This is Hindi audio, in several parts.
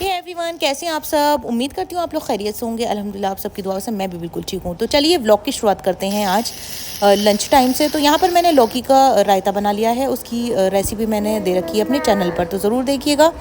हे एवरीवन, कैसे हैं आप सब। उम्मीद करती हूँ आप लोग खैरियत से होंगे। अल्हम्दुलिल्लाह आप सबकी दुआ से मैं भी बिल्कुल ठीक हूँ। तो चलिए व्लॉग की शुरुआत करते हैं आज लंच टाइम से। तो यहाँ पर मैंने लौकी का रायता बना लिया है। उसकी रेसिपी मैंने दे रखी है अपने चैनल पर, तो ज़रूर देखिएगा।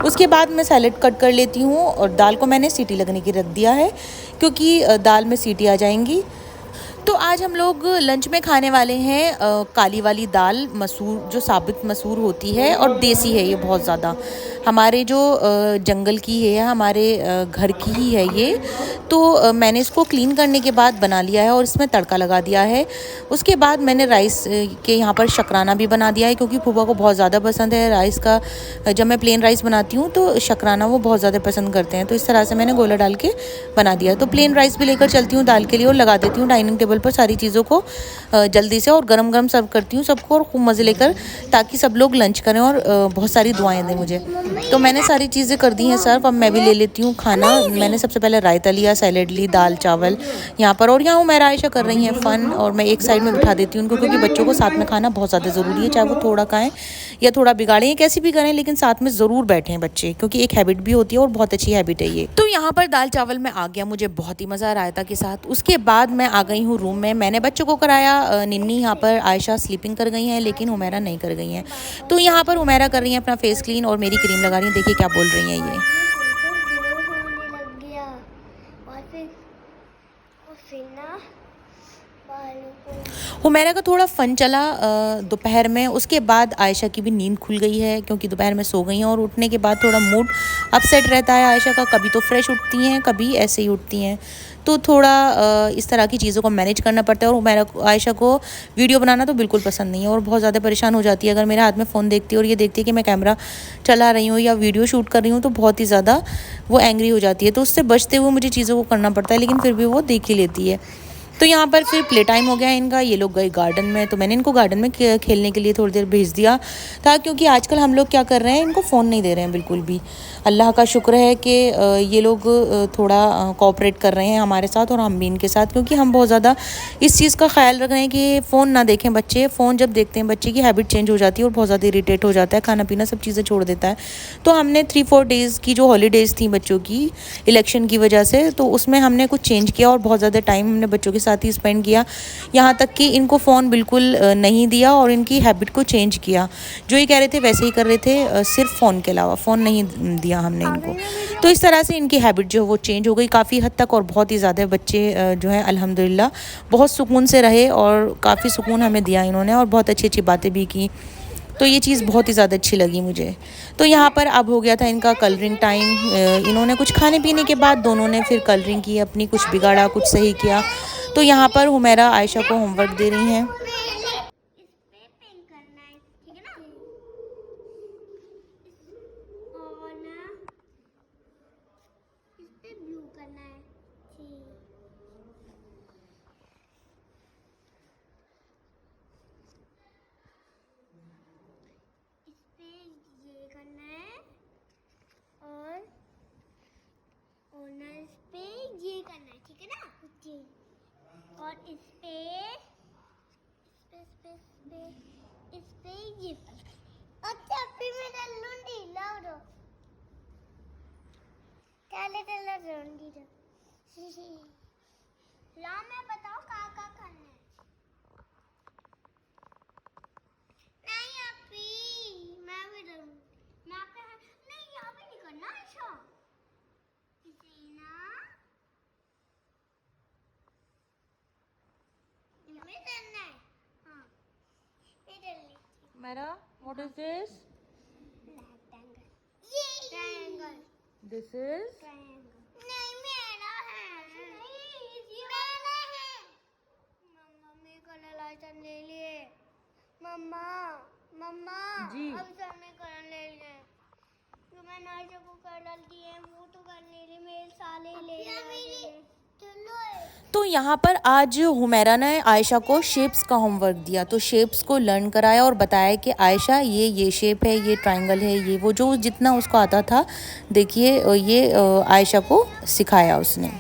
उसके बाद मैं सैलेड कट कर लेती हूँ और दाल को मैंने सीटी लगने की रख दिया है, क्योंकि दाल में सीटी आ जाएंगी। तो आज हम लोग लंच में खाने वाले हैं काली वाली दाल, मसूर, जो साबित मसूर होती है और देसी है ये बहुत ज़्यादा। हमारे जो जंगल की है, हमारे घर की ही है ये। तो मैंने इसको क्लीन करने के बाद बना लिया है और इसमें तड़का लगा दिया है। उसके बाद मैंने राइस के यहाँ पर शकराना भी बना दिया है, क्योंकि फूफा को बहुत ज़्यादा पसंद है राइस का। जब मैं प्लेन राइस बनाती हूँ तो शकराना वो बहुत ज़्यादा पसंद करते हैं, तो इस तरह से मैंने गोला डाल के बना दिया है। तो प्लेन राइस भी लेकर चलती हूँ दाल के लिए और लगा देती हूँ डाइनिंग टेबल पर सारी चीज़ों को जल्दी से, और गरम गरम सर्व करती हूँ सबको और खूब मज़े लेकर, ताकि सब लोग लंच करें और बहुत सारी दुआएं दें मुझे। तो मैंने सारी चीज़ें कर दी हैं सर्व। अब मैं भी ले लेती हूँ खाना। मैंने सबसे पहले रायता लिया, सैलेड ली, दाल चावल यहाँ पर, और यहाँ उमैरा आयशा कर रही हैं फ़न, और मैं एक साइड में बिठा देती हूँ उनको, क्योंकि बच्चों को साथ में खाना बहुत ज़्यादा ज़रूरी है। चाहे वो थोड़ा खाएँ या थोड़ा बिगाड़ें, कैसी भी करें, लेकिन साथ में ज़रूर बैठें बच्चे, क्योंकि एक हैबिट भी होती है और बहुत अच्छी हैबिट है ये। तो यहाँ पर दाल चावल में आ गया, मुझे बहुत ही मज़ा रायता के साथ। उसके बाद मैं आ गई हूँ रूम में। मैंने बच्चों को कराया, निन्नी यहाँ पर आयशा स्लीपिंग कर गई हैं, लेकिन हुमैरा नहीं कर गई हैं। तो यहाँ पर हुमैरा कर रही हैं अपना फेस क्लीन और मेरी क्रीम लगा रही हैं। देखिए क्या बोल रही हैं ये। हुमैरा का थोड़ा फ़न चला दोपहर में। उसके बाद आयशा की भी नींद खुल गई है, क्योंकि दोपहर में सो गई हैं, और उठने के बाद थोड़ा मूड अपसेट रहता है आयशा का। कभी तो फ्रेश उठती हैं, कभी ऐसे ही उठती हैं। तो थोड़ा इस तरह की चीज़ों को मैनेज करना पड़ता है। और हुमैरा आयशा को वीडियो बनाना तो बिल्कुल पसंद नहीं है, और बहुत ज़्यादा परेशान हो जाती है अगर मेरे हाथ में फ़ोन देखती है और ये देखती है कि मैं कैमरा चला रही हूँ या वीडियो शूट कर रही हूँ, तो बहुत ही ज़्यादा वो एंग्री हो जाती है। तो उससे बचते हुए मुझे चीज़ों को करना पड़ता है, लेकिन फिर भी वो देख ही लेती है। तो यहाँ पर फिर प्ले टाइम हो गया है इनका। ये लोग गए गार्डन में, तो मैंने इनको गार्डन में खेलने के लिए थोड़ी देर भेज दिया था, क्योंकि आजकल हम लोग क्या कर रहे हैं, इनको फ़ोन नहीं दे रहे हैं बिल्कुल भी। अल्लाह का शुक्र है कि ये लोग थोड़ा कोऑपरेट कर रहे हैं हमारे साथ, और हम भी इनके साथ, क्योंकि हम बहुत ज़्यादा इस चीज़ का ख्याल रख रहे हैं कि फ़ोन ना देखें बच्चे। फ़ोन जब देखते हैं बच्चे की हैबिट चेंज हो जाती है और बहुत ज़्यादा इरीटेट हो जाता है, खाना पीना सब चीज़ें छोड़ देता है। तो हमने 3-4 डेज़ की जो हॉलीडेज़ थी बच्चों की इलेक्शन की वजह से, तो उसमें हमने कुछ चेंज किया और बहुत ज़्यादा टाइम हमने बच्चों के साथ ही स्पेंड किया। यहाँ तक कि इनको फ़ोन बिल्कुल नहीं दिया और इनकी हैबिट को चेंज किया। जो ये कह रहे थे वैसे ही कर रहे थे, सिर्फ फ़ोन के अलावा फ़ोन नहीं दिया हमने इनको। तो इस तरह से इनकी हैबिट जो है वो चेंज हो गई काफ़ी हद तक, और बहुत ही ज़्यादा बच्चे जो हैं अल्हम्दुलिल्लाह बहुत सुकून से रहे, और काफ़ी सुकून हमें दिया इन्होंने, और बहुत अच्छी अच्छी बातें भी की। तो ये चीज़ बहुत ही ज़्यादा अच्छी लगी मुझे। तो यहाँ पर अब हो गया था इनका कलरिंग टाइम। इन्होंने कुछ खाने पीने के बाद दोनों ने फिर कलरिंग की अपनी, कुछ बिगाड़ा कुछ सही किया। तो यहाँ पर हुमैरा आयशा को होमवर्क दे रही हैं। और इस पे ये अच्छा फिर मैं डाल लूंगी। लाओ दो डाले लूंगी दो। लाओ मैं बताओ का करना है। नहीं अभी मैं भी डालूंगी। मैं आपके नहीं यहाँ पे नहीं करना। अच्छा इसे ना में डालना है। हाँ ये डालनी। मेरा what is this? Triangle. This is triangle. नहीं मेरा है। नहीं ये मेरा है। मम्मी कलर लाइटर ले लिए। मम्मा मम्मा जी। अब सबने कलर ले लिए। जो मैं नाइजो को कलर दिए वो तो कर ले रही, मेरे साले ले लिए। तो यहाँ पर आज हुमैरा ने आयशा को शेप्स का होमवर्क दिया, तो शेप्स को लर्न कराया और बताया कि आयशा ये शेप है, ये ट्रायंगल है, ये वो, जो जितना उसको आता था देखिए ये आयशा को सिखाया उसने।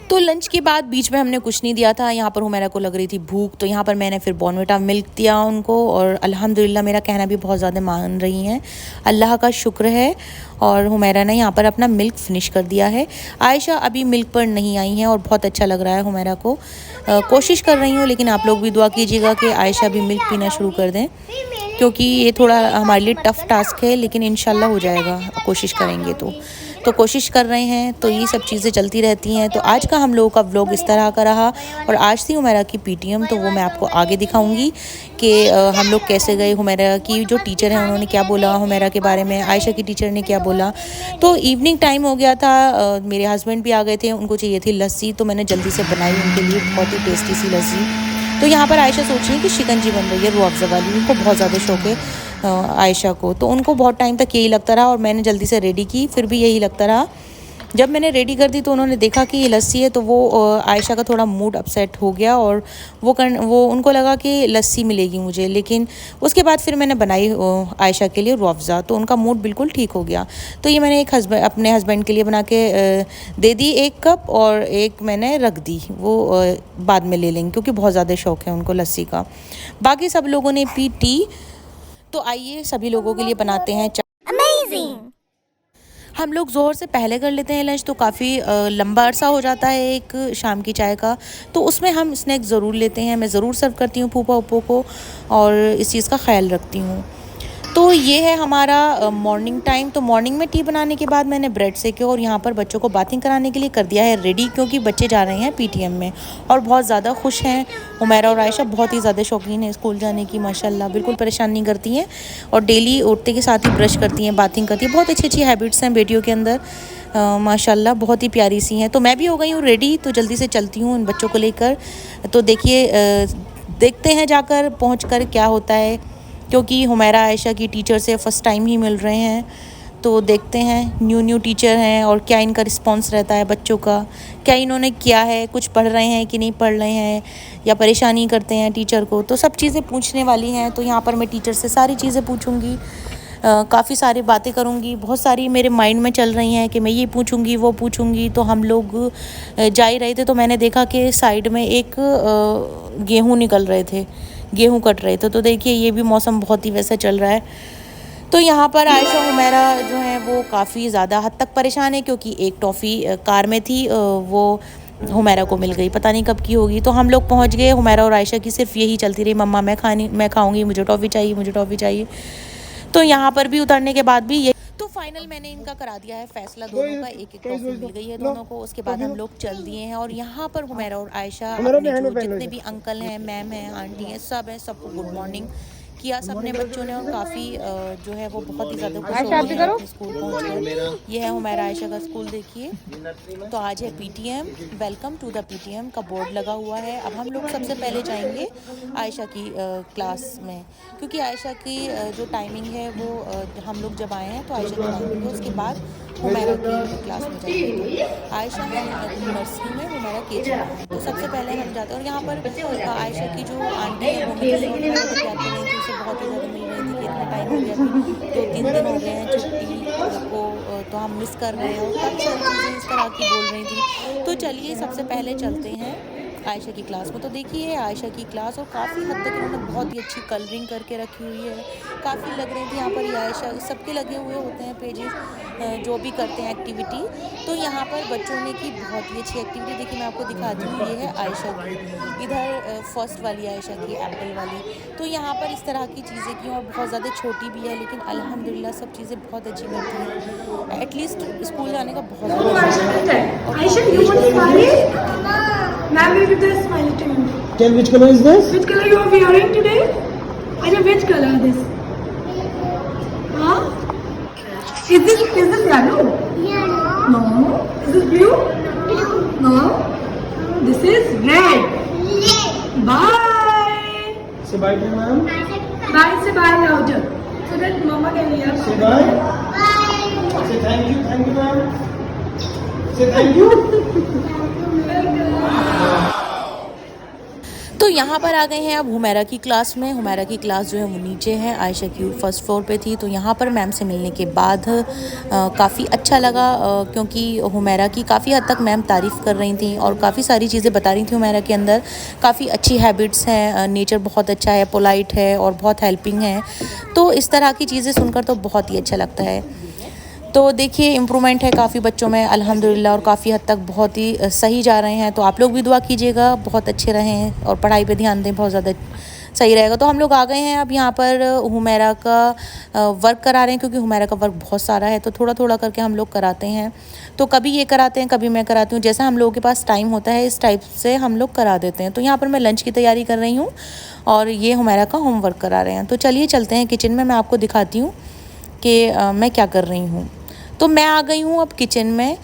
तो लंच के बाद बीच में हमने कुछ नहीं दिया था। यहाँ पर हुमैरा को लग रही थी भूख, तो यहाँ पर मैंने फिर बॉर्नविटा मिल्क दिया उनको, और अल्हम्दुलिल्लाह मेरा कहना भी बहुत ज़्यादा मान रही हैं, अल्लाह का शुक्र है। और हुमैरा ने यहाँ पर अपना मिल्क फिनिश कर दिया है। आयशा अभी मिल्क पर नहीं आई हैं और बहुत अच्छा लग रहा है हुमैरा को। कोशिश कर रही हूँ, लेकिन आप लोग भी दुआ कीजिएगा कि आयशा भी मिल्क पीना शुरू कर दें, क्योंकि ये थोड़ा हमारे लिए टफ़ टास्क है, लेकिन इंशाल्लाह हो जाएगा, कोशिश करेंगे तो कोशिश कर रहे हैं। तो ये सब चीज़ें चलती रहती हैं। तो आज का हम लोगों का व्लॉग इस तरह का रहा, और आज थी हुमैरा की पीटीएम, तो वो मैं आपको आगे दिखाऊंगी कि हम लोग कैसे गए। हुमैरा की जो टीचर हैं उन्होंने क्या बोला हुमैरा के बारे में, आयशा की टीचर ने क्या बोला। तो इवनिंग टाइम हो गया था, मेरे हस्बैंड भी आ गए थे, उनको चाहिए थी लस्सी, तो मैंने जल्दी से बनाई उनके लिए बहुत ही टेस्टी सी लस्सी। तो यहाँ पर आयशा सोच रही है कि शिकंजी बन रही है रूह अफ़ज़ा वाली, उनको बहुत ज़्यादा शौक है आयशा को, तो उनको बहुत टाइम तक यही लगता रहा, और मैंने जल्दी से रेडी की, फिर भी यही लगता रहा। जब मैंने रेडी कर दी तो उन्होंने देखा कि ये लस्सी है, तो वो आयशा का थोड़ा मूड अपसेट हो गया, और वो उनको लगा कि लस्सी मिलेगी मुझे, लेकिन उसके बाद फिर मैंने बनाई आयशा के लिए रूह अफ़ज़ा, तो उनका मूड बिल्कुल ठीक हो गया। तो ये मैंने अपने हस्बैंड के लिए बना के दे दी 1 कप, और 1 मैंने रख दी, वो बाद में ले लेंगे, क्योंकि बहुत ज़्यादा शौक़ है उनको लस्सी का। बाकी सब लोगों ने पी टी। तो आइए सभी लोगों के लिए बनाते हैं अमेजिंग। हम लोग ज़ोहर से पहले कर लेते हैं लंच, तो काफ़ी लंबा अरसा हो जाता है एक शाम की चाय का, तो उसमें हम स्नैक ज़रूर लेते हैं। मैं ज़रूर सर्व करती हूँ फूफा उपो को, और इस चीज़ का ख्याल रखती हूँ। तो ये है हमारा मॉर्निंग टाइम। तो मॉर्निंग में टी बनाने के बाद मैंने ब्रेड सेके, और यहाँ पर बच्चों को बाथिंग कराने के लिए कर दिया है रेडी, क्योंकि बच्चे जा रहे हैं पीटीएम में और बहुत ज़्यादा खुश हैं। हुमैरा और आयशा बहुत ही ज़्यादा शौकीन है स्कूल जाने की, माशाल्लाह बिल्कुल परेशान नहीं करती हैं, और डेली उठते के साथ ही ब्रश करती हैं, बाथिंग करती हैं। बहुत अच्छी अच्छी हैबिट्स हैं बेटियों के अंदर, माशाल्लाह बहुत ही प्यारी सी हैं। तो मैं भी हो गई हूँ रेडी, तो जल्दी से चलती हूँ इन बच्चों को लेकर। तो देखिए देखते हैं जाकर पहुँच कर क्या होता है, क्योंकि हुमैरा आयशा की टीचर से फ़र्स्ट टाइम ही मिल रहे हैं, तो देखते हैं न्यू टीचर हैं और क्या इनका रिस्पांस रहता है बच्चों का, क्या इन्होंने किया है, कुछ पढ़ रहे हैं कि नहीं पढ़ रहे हैं, या परेशानी करते हैं टीचर को। तो सब चीज़ें पूछने वाली हैं, तो यहाँ पर मैं टीचर से सारी चीज़ें पूछूंगी, काफ़ी सारी बातें करूँगी, बहुत सारी मेरे माइंड में चल रही हैं कि मैं ये पूछूंगी वो पूछूंगी। तो हम लोग जा ही रहे थे, तो मैंने देखा कि साइड में एक गेहूँ निकल रहे थे, गेहूँ कट रहे थे। तो देखिए ये भी मौसम बहुत ही वैसा चल रहा है। तो यहाँ पर आयशा हुमैरा जो हैं वो काफ़ी ज़्यादा हद तक परेशान है, क्योंकि एक टॉफ़ी कार में थी, वो हुमैरा को मिल गई, पता नहीं कब की होगी। तो हम लोग पहुँच गए, हुमैरा और आयशा की सिर्फ यही चलती रही, मम्मा मैं खाऊँगी, मुझे टॉफ़ी चाहिए, मुझे टॉफ़ी चाहिए। तो यहाँ पर भी उतरने के बाद भी ये, तो फाइनल मैंने इनका करा दिया है फैसला, दोनों का एक टॉफ़ी मिल गई है दोनों को। उसके बाद हम लोग चल दिए हैं, और यहाँ पर हुमैरा और आयशा अपने जो जितने भी अंकल हैं, मैम हैं, आंटी हैं, सब हैं, सबको गुड मॉर्निंग किया सबने बच्चों ने, और काफ़ी जो है वो बहुत ही ज़्यादा खुश हो गए हैं अपने स्कूल पहुँचकर। ये है हुमैरा आयशा का स्कूल, देखिए। तो आज है PTM, welcome to the PTM का बोर्ड लगा हुआ है। अब हम लोग सबसे पहले जाएंगे आयशा की क्लास में, क्योंकि आयशा की जो टाइमिंग है वो हम लोग जब आए हैं तो आयशा की टाइमिंग है, उसके बाद हुमैरा की क्लास में जाएंगे। तो आयशा है नर्सरी में, हुमैरा केजी में, तो सबसे पहले हम जाते हैं। और यहाँ पर आयशा की जो आंटी है वो मुझे प्यार कर रही थी, उसे बहुत ही ज़्यादा मिल रही थी कि इतना टाइम हो गया, 2-3 दिन हो गए हैं छुट्टी को, तो हम मिस कर रहे हैं, और काफ़ी सारी चीज़ें इस तरह की बोल रही थी। तो चलिए सबसे पहले चलते हैं आयशा की क्लास में। तो देखिए आयशा की क्लास, और काफ़ी हद तक इन्होंने बहुत ही अच्छी कलरिंग करके रखी हुई है, काफ़ी लग रही थी यहाँ पर। ये आयशा सबके लगे हुए होते हैं पेजेस, जो भी करते हैं एक्टिविटी। तो यहाँ पर बच्चों ने की बहुत ही अच्छी एक्टिविटी, देखिए मैं आपको दिखाती हूँ। ये है आयशा की, इधर फर्स्ट वाली आयशा की, एप्पल वाली। तो यहाँ पर इस तरह की चीज़ें की, और बहुत ज़्यादा छोटी भी है, लेकिन अल्हम्दुलिल्लाह सब चीज़ें बहुत अच्छी करती हैं। एटलीस्ट स्कूल जाने का बहुत Ma'am, maybe this smiley to you. Tell which color is this? Which color you are wearing today? Aja, which color this? Huh? Is this yellow? Yeah. No. Is this blue? No. This is red. Bye. Say bye to ma'am. Bye. Say bye louder. So that mama can hear. Say bye. Bye. Say thank you ma'am. Say thank you. तो यहाँ पर आ गए हैं अब हुमैरा की क्लास में। हुमैरा की क्लास जो है वो नीचे है, आयशा की फर्स्ट फ्लोर पे थी। तो यहाँ पर मैम से मिलने के बाद काफ़ी अच्छा लगा, क्योंकि हुमैरा की काफ़ी हद तक मैम तारीफ़ कर रही थी और काफ़ी सारी चीज़ें बता रही थी। हुमैरा के अंदर काफ़ी अच्छी हैबिट्स हैं, नेचर बहुत अच्छा है, पोलाइट है और बहुत हेल्पिंग है। तो इस तरह की चीज़ें सुनकर तो बहुत ही अच्छा लगता है। तो देखिए इम्प्रूवमेंट है काफ़ी बच्चों में अल्हम्दुलिल्लाह, और काफ़ी हद तक बहुत ही सही जा रहे हैं। तो आप लोग भी दुआ कीजिएगा, बहुत अच्छे रहें और पढ़ाई पे ध्यान दें, बहुत ज़्यादा सही रहेगा। तो हम लोग आ गए हैं अब यहाँ पर हुमैरा का वर्क करा रहे हैं, क्योंकि हुमैरा का वर्क बहुत सारा है। तो थोड़ा थोड़ा करके हम लोग कराते हैं। तो कभी ये कराते हैं, कभी मैं कराती हूँ, जैसा हम लोगों के पास टाइम होता है इस टाइप से हम लोग करा देते हैं। तो यहाँ पर मैं लंच की तैयारी कर रही हूँ और ये हुमैरा का होमवर्क करा रहे हैं। तो चलिए चलते हैं किचन में, मैं आपको दिखाती हूँ कि मैं क्या कर रही हूँ। तो मैं आ गई हूँ अब किचन में।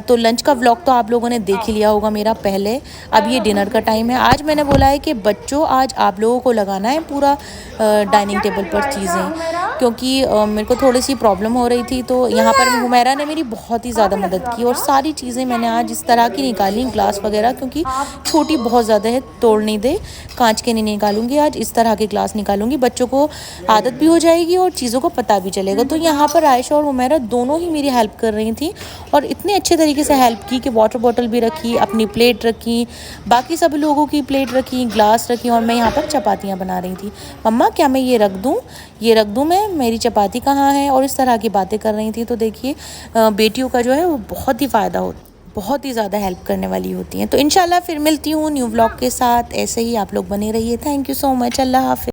तो लंच का व्लॉग तो आप लोगों ने देख ही लिया होगा मेरा पहले। अब ये डिनर का टाइम है। आज मैंने बोला है कि बच्चों आज आप लोगों को लगाना है पूरा डाइनिंग टेबल पर चीज़ें, क्योंकि मेरे को थोड़ी सी प्रॉब्लम हो रही थी। तो यहाँ पर हुमैरा ने मेरी बहुत ही ज़्यादा मदद की और सारी चीज़ें मैंने आज इस तरह की निकाली, ग्लास वगैरह, क्योंकि छोटी बहुत ज़्यादा है, तोड़ नहीं दे, कांच के नहीं निकालूंगी, आज इस तरह के ग्लास निकालूंगी। बच्चों को आदत भी हो जाएगी और चीज़ों को पता भी चलेगा। तो यहाँ पर आयशा और हुमैरा दोनों ही मेरी हेल्प कर रही थी और इतने अच्छे तरीके से हेल्प की कि वाटर बॉटल भी रखी, अपनी प्लेट रखी, बाकी सब लोगों की प्लेट रखी, ग्लास रखी, और मैं यहाँ पर चपातियाँ बना रही थी। मम्मा क्या मैं ये रख दूँ, ये रख दूँ मैं, मेरी चपाती कहाँ है, और इस तरह की बातें कर रही थी। तो देखिए बेटियों का जो है वो बहुत ही फ़ायदा होता है, बहुत ही ज़्यादा हेल्प करने वाली होती हैं। तो इंशाल्लाह फिर मिलती हूँ न्यू व्लॉग के साथ। ऐसे ही आप लोग बने रहिए। Thank you so much. अल्लाह हाफ़िज़।